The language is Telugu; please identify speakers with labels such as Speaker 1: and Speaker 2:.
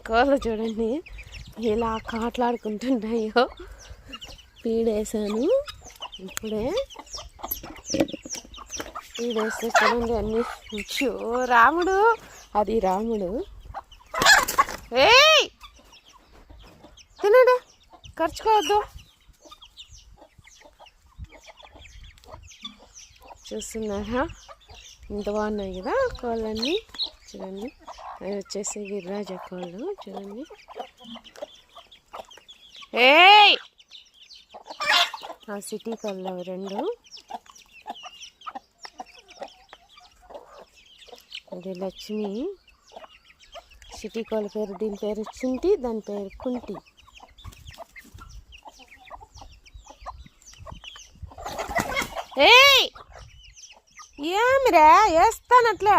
Speaker 1: కోళ్ళు చూడండి ఇలా కాట్లాడుకుంటున్నాయో. పీడేసాను ఇప్పుడే. పీడేస్తే చూడండి అన్ని. రాముడు, అది రాముడు. ఏయ్ తినడు, ఖర్చుకోవద్దు. చూస్తున్నారా ఇంత బాగున్నాయి కదా కోళ్ళన్నీ. చూడండి అవి వచ్చేసి గిరిరాజ కోళ్ళు. చూడండి ఏయ్ ఆ సిటీ కోళ్ళు అవి రెండు. ఇది లక్ష్మి. సిటీ కోళ్ళ పేరు, దీని పేరు చింటి, దాని పేరు కుంటి. ఏయ్ ఏమిరా వేస్తానట్లే.